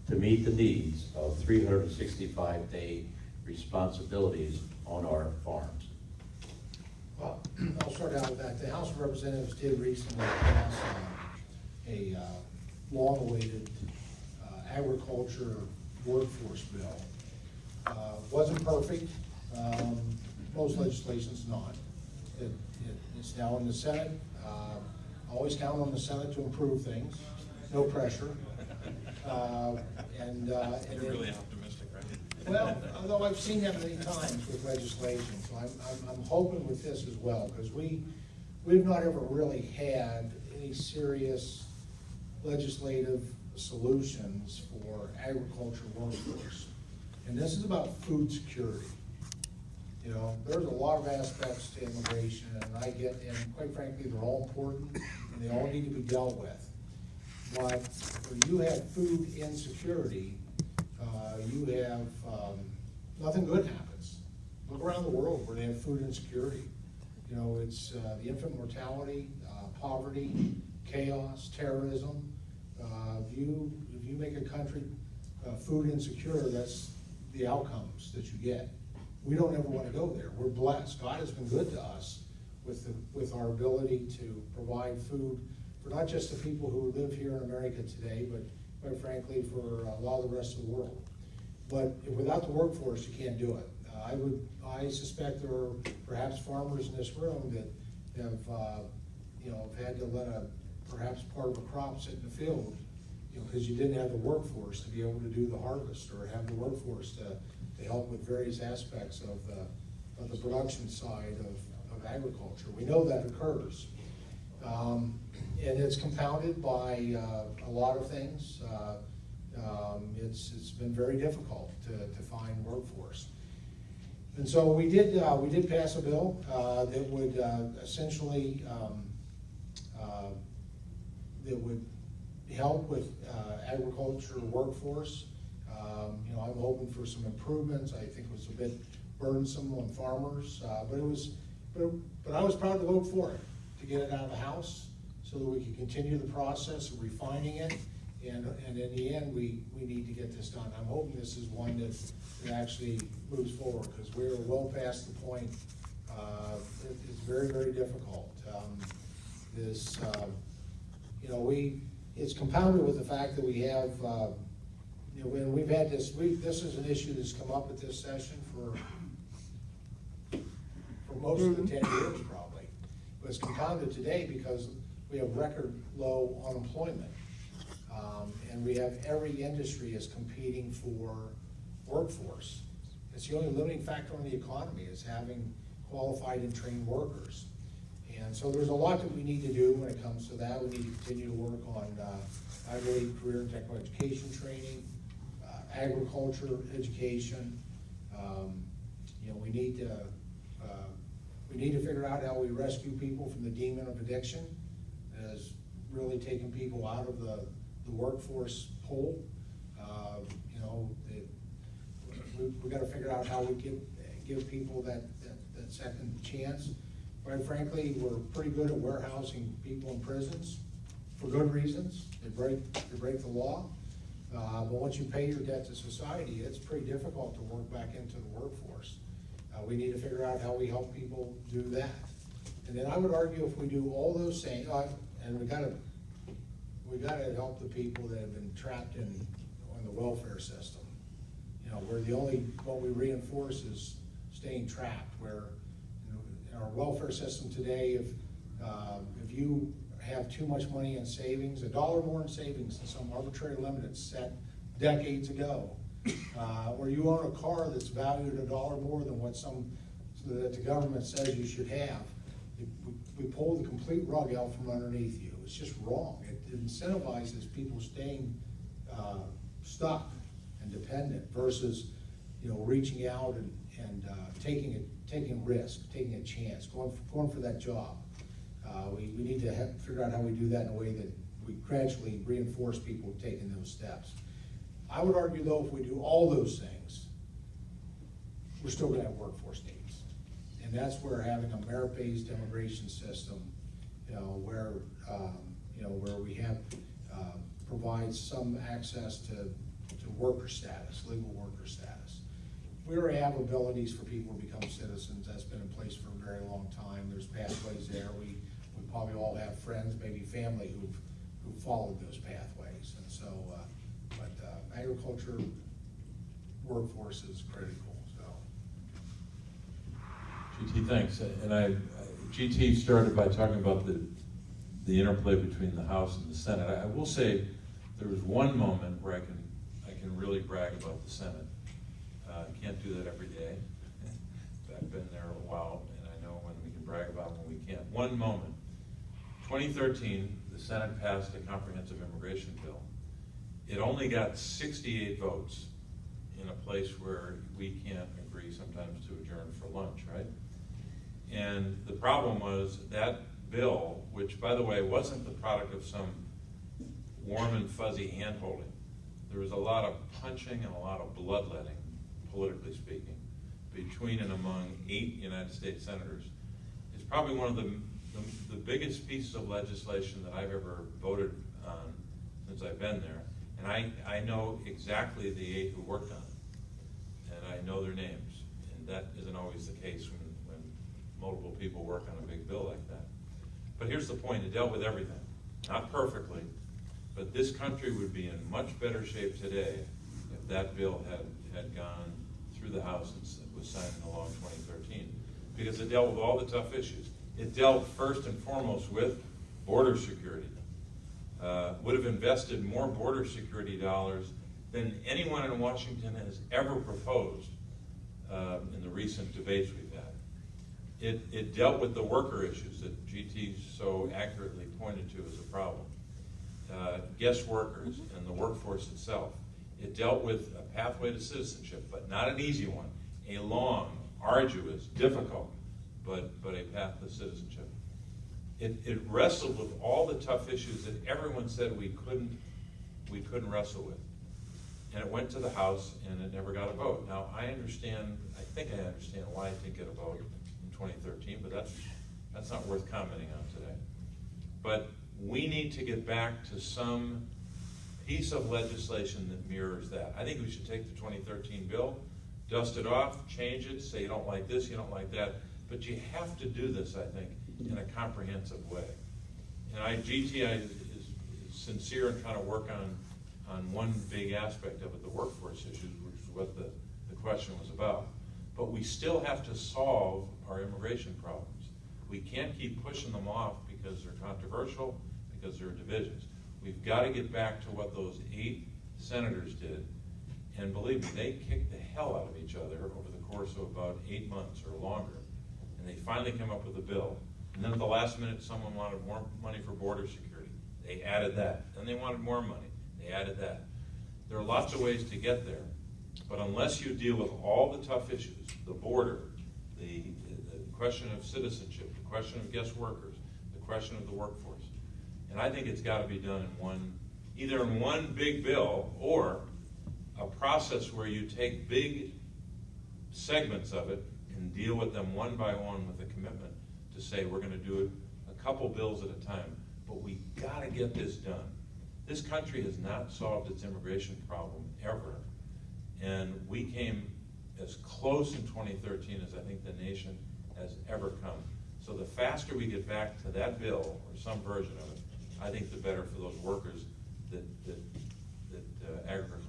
to meet the needs of 365-day responsibilities on our farms? Well, I'll start out with that. The House of Representatives did recently pass a long-awaited agriculture workforce bill. Wasn't perfect. Most legislation's not. It's now in the Senate. Always count on the Senate to improve things. No pressure. You're really optimistic, right? Well, although I've seen that many times with legislation, so I'm hoping with this as well, because we've not ever really had any serious legislative solutions for agriculture workforce. And this is about food security. You know, there's a lot of aspects to immigration, and quite frankly, they're all important, and they all need to be dealt with. But when you have food insecurity, you have, nothing good happens. Look around the world where they have food insecurity. You know, it's the infant mortality, poverty, chaos, terrorism. If you make a country food insecure, that's the outcomes that you get. We don't ever want to go there. We're blessed. God has been good to us with our ability to provide food for not just the people who live here in America today, but quite frankly for a lot of the rest of the world. But without the workforce, you can't do it. I suspect there are perhaps farmers in this room that have had to let perhaps part of a crop sit in the field, because you didn't have the workforce to be able to do the harvest, or have the workforce to help with various aspects of the production side of agriculture. We know that occurs. And it's compounded by a lot of things. It's been very difficult to find workforce. And so we did pass a bill that would essentially that would help with agriculture workforce. I'm hoping for some improvements. I think it was a bit burdensome on farmers, but I was proud to vote for it, to get it out of the House so that we could continue the process of refining it. And in the end, we need to get this done. I'm hoping this is one that actually moves forward, because we're well past the point. It's very, very difficult. It's compounded with the fact that we have, when we've had this is an issue that's come up at this session for most of the 10 years probably. But it's compounded today because we have record low unemployment. And we have every industry is competing for workforce. It's the only limiting factor on the economy, is having qualified and trained workers. And so there's a lot that we need to do when it comes to that. We need to continue to work on, I believe, career and technical education training, agriculture education. We need to figure out how we rescue people from the demon of addiction, as really taking people out of the workforce pool. We've got to figure out how we give people that second chance. Quite frankly, we're pretty good at warehousing people in prisons for good reasons. They break the law. But once you pay your debt to society, it's pretty difficult to work back into the workforce. We need to figure out how we help people do that. And then I would argue, if we do all those things, and we got to help the people that have been trapped in the welfare system. Where the only what we reinforce is staying trapped. Where in our welfare system today, if you have too much money in savings, $1 more in savings than some arbitrary limit that's set decades ago, where you own a car that's valued $1 more than what that the government says you should have, we pull the complete rug out from underneath you. It's just wrong. It incentivizes people staying stuck and dependent versus reaching out and taking risk, taking a chance, going for that job. We need to figure out how we do that in a way that we gradually reinforce people taking those steps. I would argue, though, if we do all those things, we're still going to have workforce needs. And that's where having a merit-based immigration system, where we have provides some access to worker status, legal worker status. We already have abilities for people to become citizens. That's been in place for a very long time. There's pathways there. We probably all have friends, maybe family who've followed those pathways. And so, agriculture workforce is critical, so. GT, thanks. And GT started by talking about the interplay between the House and the Senate. I will say there was one moment where I can really brag about the Senate. Can't do that every day. I've been there a while, and I know when we can brag about when we can't. One moment. 2013, the Senate passed a comprehensive immigration bill. It only got 68 votes in a place where we can't agree sometimes to adjourn for lunch, right? And the problem was that bill, which, by the way, wasn't the product of some warm and fuzzy hand-holding. There was a lot of punching and a lot of bloodletting, politically speaking, between and among 8 United States senators. It's probably one of the biggest pieces of legislation that I've ever voted on since I've been there. And I know exactly the 8 who worked on it, and I know their names. And that isn't always the case when multiple people work on a big bill like that. But here's the point, it dealt with everything. Not perfectly, but this country would be in much better shape today if that bill had gone through the House and was signed into law in 2013, because it dealt with all the tough issues. It dealt first and foremost with border security. Would have invested more border security dollars than anyone in Washington has ever proposed in the recent debates we've had. It dealt with the worker issues that GT so accurately pointed to as a problem. Guest workers and the workforce itself. It dealt with a pathway to citizenship, but not an easy one. A long, arduous, difficult, but a path to citizenship. It wrestled with all the tough issues that everyone said we couldn't wrestle with. And it went to the House and it never got a vote. Now I think I understand why it didn't get a vote in 2013, but that's not worth commenting on today. But we need to get back to some piece of legislation that mirrors that. I think we should take the 2013 bill, dust it off, change it, say you don't like this, you don't like that, but you have to do this, I think, in a comprehensive way. And GT is sincere in trying to work on one big aspect of it, the workforce issues, which is what the question was about. But we still have to solve our immigration problems. We can't keep pushing them off because they're controversial, because there are divisions. We've got to get back to what those 8 senators did. And believe me, they kicked the hell out of each other over the course of about 8 months or longer. And they finally came up with a bill. And then at the last minute, someone wanted more money for border security. They added that. Then they wanted more money. They added that. There are lots of ways to get there. But unless you deal with all the tough issues, the border, the question of citizenship, the question of guest workers, the question of the workforce, and I think it's got to be done in either in one big bill or a process where you take big segments of it and deal with them one by one with a commitment to say we're going to do it a couple bills at a time. But we got to get this done. This country has not solved its immigration problem ever. And we came as close in 2013 as I think the nation has ever come. So the faster we get back to that bill, or some version of it, I think the better for those workers that agriculture